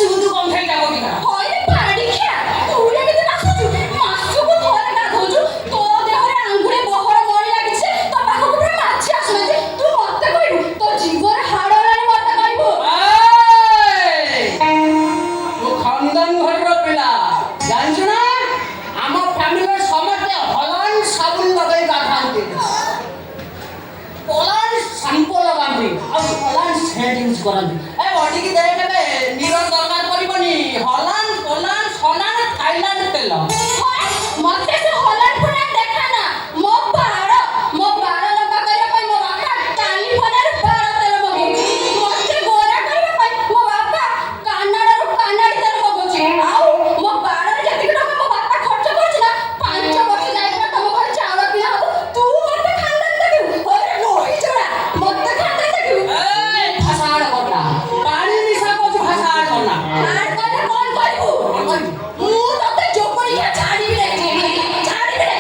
শুধু গন্ধই যাবো কিনা হয় পাড়ি খেয়া তুই এমনি নাচুଛୁ মাছକୁ ଥରେ ଗାଧଉଛୁ ତୋ ଦେହରେ ଆଙ୍ଗୁଳି ବହଳ ମଳି ଲାଗିছে ତୋ ପାଖକୁ ପୁରା ମାଛି ଆସୁନାହାନ୍ତି ତୁ ମତେ କହିବୁ ତୋ ଜୀବନ ହାଡ଼ ହେଲାଣି ମତେ କହିବୁ ତୁ ଖାନଦାନ ଘରର ପିଲା ଜାଣିଛୁ ନା ଆମ ଫ୍ୟାମିଲିର ସମସ୍ତେ ହଲାଣ୍ଡ ସାବୁନ ଲଗାଇ ଗାଧାନ୍ତି ହଲାଣ୍ଡ ସାମ୍ପୁ ଲଗାନ୍ତି ଆଉ ହଲାଣ୍ଡ ସେଣ୍ଟ ୟୁଜ୍ କରନ୍ତି ଏ ବଡ଼ିକି ଦେଇ ଦେବେ ନିର ଦରକାର ପଡ଼ିବନି ହଲାଣ୍ଡ ପୋଲାଣ୍ଡ ସଲାଣ୍ଡ ଥାଇଲାଣ୍ଡ ତେଲ ମତେ ସେ ହଲାଣ୍ଡ ଫଲାଣ୍ଡ ଦେଖା ନା ମୋ ବାଳ ଲମ୍ବା କରିବା ପାଇଁ ମୋ ବାପା କାଲିଫର୍ଣ୍ଣିଆରୁ ବାଳ ତେଲ ମଗଉଛି ମତେ ଗୋରା କରିବା ପାଇଁ ମୋ ବାପା କାନାଡାରୁ କାନାଡି ତେଲ ମଗଉଛି ଆଉ ମୋ ବାଳରେ ଯେତିକି ଟଙ୍କା ମୋ ବାପା ଖର୍ଚ୍ଚ କରୁଛି ନା 5 ବର୍ଷ ଯାଇକିନା ତମ ଘରେ ଚାଉଳ କିଣା ହବ ତୁ ମତେ ଖାନଦାନ ଦେଖିବୁ ଓରେ ରୋହି ଚୋଡ଼ା ମତେ ଖାନଦାନ ଦେଖିବୁ ଭାଷା ଆଡ଼ କରନା ପାଣି ମିଶା କହୁଛୁ ଭାଷା ଆଡ଼ କରନା ଆଡ କଲେ କଣ କରିବୁ ମୁଁ ତତେ ଜୋପଡ଼ିଆ ଛାଡ଼ିବି ରେ ଛାଡ଼ିବି ରେ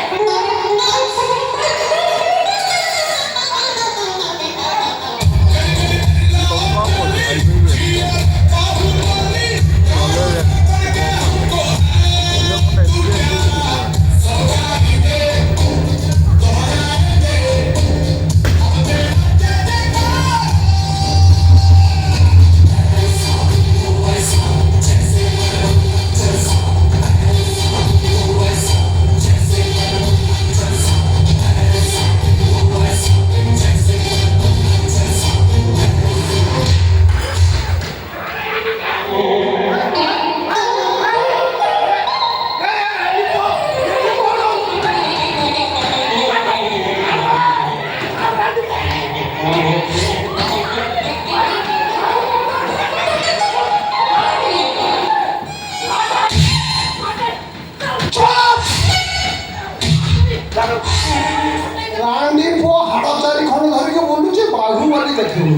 ରାଣୀ ପୁଅ ହାଡ଼ ଚାରି ଖଣ୍ଡ ଧରିକି ବୁଲୁଛି ବାଘୁବଲି ଦେଖିବୁ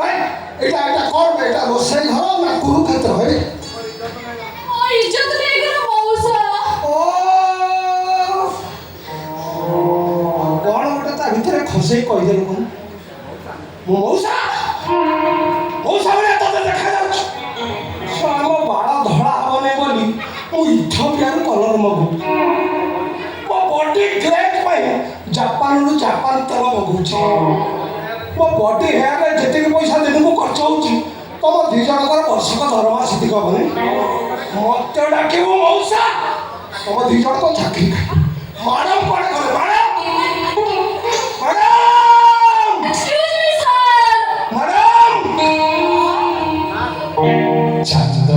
ଏଇଟା କ'ଣ ଏଇଟା ରୋଷେଇ ଘର ନା କୁରୁକ୍ଷେତ୍ର ହେ ମୋ ଇଜ୍ଜତ ନେଇଗଲା ମଉସା କ'ଣ ଗୋଟେ ତା ଭିତରେ ଖସେଇ କହିଦେଲୁ କ'ଣ ମୁଁ ମଉସା ଭଳିଆ ତତେ ଦେଖାଯାଉଛି ଆମ ବାଳ ଧଳା ହବନି ବୋଲି ମୁଁ ଇଥିଓପିଆରୁ କଲର ମଗାଉଛି ମୋ ବଡି ଗ୍ରେଟ୍ ପାଇଁ ଜାପାନରୁ ଜାପାନ ତେଲ ମଗାଉଛି ମୋ ବଡି ହେୟାରରେ ଯେତିକି ପଇସା ଦିନକୁ ଖର୍ଚ୍ଚ ହେଉଛି ତମ ଦୁଇ ଜଣଙ୍କର ବର୍ଷକ ଦରମା ସେତିକି ହବନି ମତେ ଡାକିବୁ ମଉସା ତମ ଦୁଇ ଜଣ ତ ଚାକିରି ମ୍ୟାଡ଼ାମ କ'ଣ କରେ ମ୍ୟାଡ଼ାମ ଚାନ୍ଦ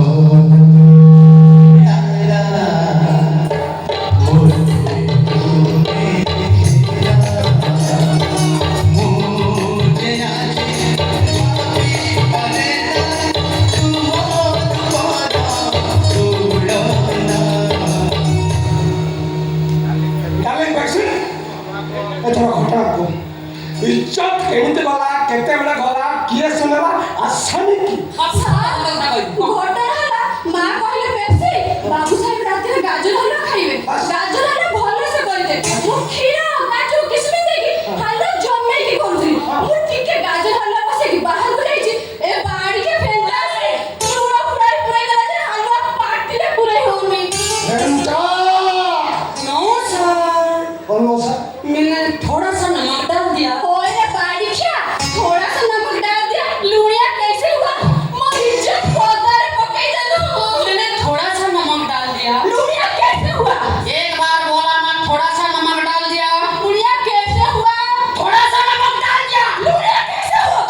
ଏଥର ଘଟଣାକୁ ଇଜ୍ଜତ କେମିତି ଗଲା କେତେବେଳେ ଗଲା କିଏ ଶୁଣିଲା ଆସାମୀ କି ଘଟଣା ହେଲା ମା କହିଲେ ବେଶୀ ବାବୁ ସାହେବ ରାତିରେ ଗାଜର ହଲୁଆ ଖାଇବେ ଗାଜର ହଲୁଆ ଭଲସେ କରିଦେ ମୁଁ କ୍ଷୀର କାଜୁ କିସମିସ ଦେଇକି ହାଲୁଆ ଜମେଇକି କରୁଥିଲି ମୁଁ ଟିକେ ଗାଜର ହଲୁଆ ବସେଇକି ବାହାରକୁ ଯାଇଛି ଏ ବାଡ଼ିକେ ଫେଣ୍ଟା ଆସି ଚୁଡ଼ ପୁରାଇ ଦେଲା ଯେ ହାଲୁଆ ପାଟିରେ ପୁରାଇ ହଉନି मैंने थोड़ा सा नमक डाल दिया ओए बाड़ी क्या थोड़ा सा नमक डाल दिया लूड़िया कैसे हुआ मोर इज्जत पौधारे पकई देलू मैंने थोड़ा सा नमक डाल दिया लूड़िया कैसे हुआ एक बार बोला ना थोड़ा सा नमक डाल दिया लूड़िया कैसे हुआ थोड़ा सा नमक डाल दिया लूड़िया कैसे हुआ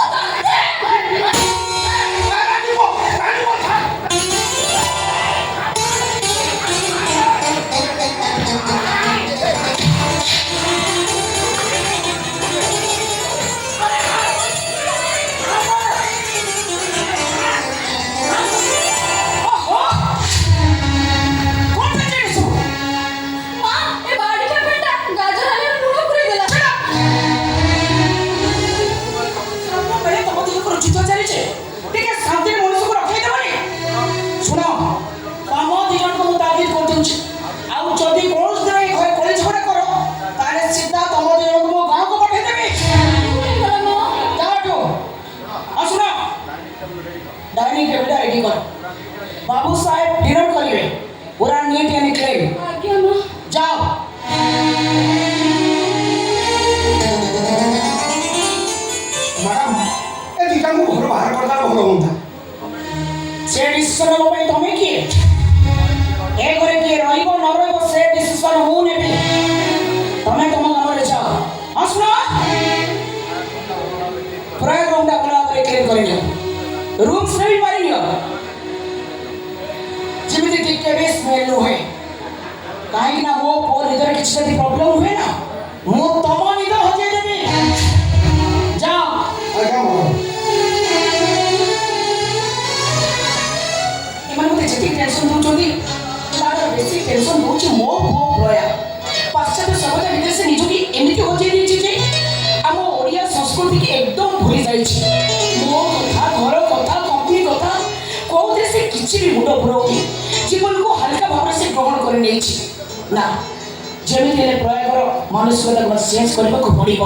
डाइनिंग टेबल रेडी कर बाबू साहेब डिनर करिवे पूरा नीट एंड क्लीन आज्ञा मां जाओ ମ୍ୟାଡ଼ାମ୍ ଏ ଦୁଇଟାଙ୍କୁ ଘରୁ ବାହାର କରିଦେଲେ ଭଲ ହୁଅନ୍ତା। से डिसीजन को तमें किए ए करे किए रहिबो न रहिबो से डिसीजन मु नेबी तमें तम काम रे जाओ हसना प्राय रूम टा भला करे क्लीन करियो रूम से भी मारियो जिमिति टिके भी स्मेल हुए काहे ना वो पोर इधर किछ से प्रॉब्लम हुए ना मु तम निद हजे देबी जाओ ଆଜ୍ଞା ମ୍ୟାଡ଼ାମ୍ ଏମାନଙ୍କୁ ଯେତିକି ଟେନସନ୍ ଦେଉଛନ୍ତି ତାର ବେଶୀ ଟେନସନ୍ ଦେଉଛି ମୋ ପୁଅ ପ୍ରୟା ପାଶ୍ଚାତ୍ୟ ସଭ୍ୟତା ଭିତରେ ସେ ନିଜକୁ ଏମିତି ହଜେଇ ଦେଇଛି ଯେ ଆମ ଓଡ଼ିଆ ସଂସ୍କୃତିକି ଏକଦମ ଭୁଲି ଯାଇଛି ମୋ କଥା ଘର କଥା କମ୍ପାନୀ କଥା କେଉଁଥିରେ ସେ କିଛି ବି ମୁଣ୍ଡ ପୁରାଉନି ଜୀବନକୁ ହାଲକା ଭାବରେ ସେ ଗ୍ରହଣ କରି ନେଇଛି ନା ଯେମିତି ହେଲେ ପ୍ରୟାଗର ମାନସିକତାକୁ ଚେଞ୍ଜ କରିବାକୁ ପଡ଼ିବ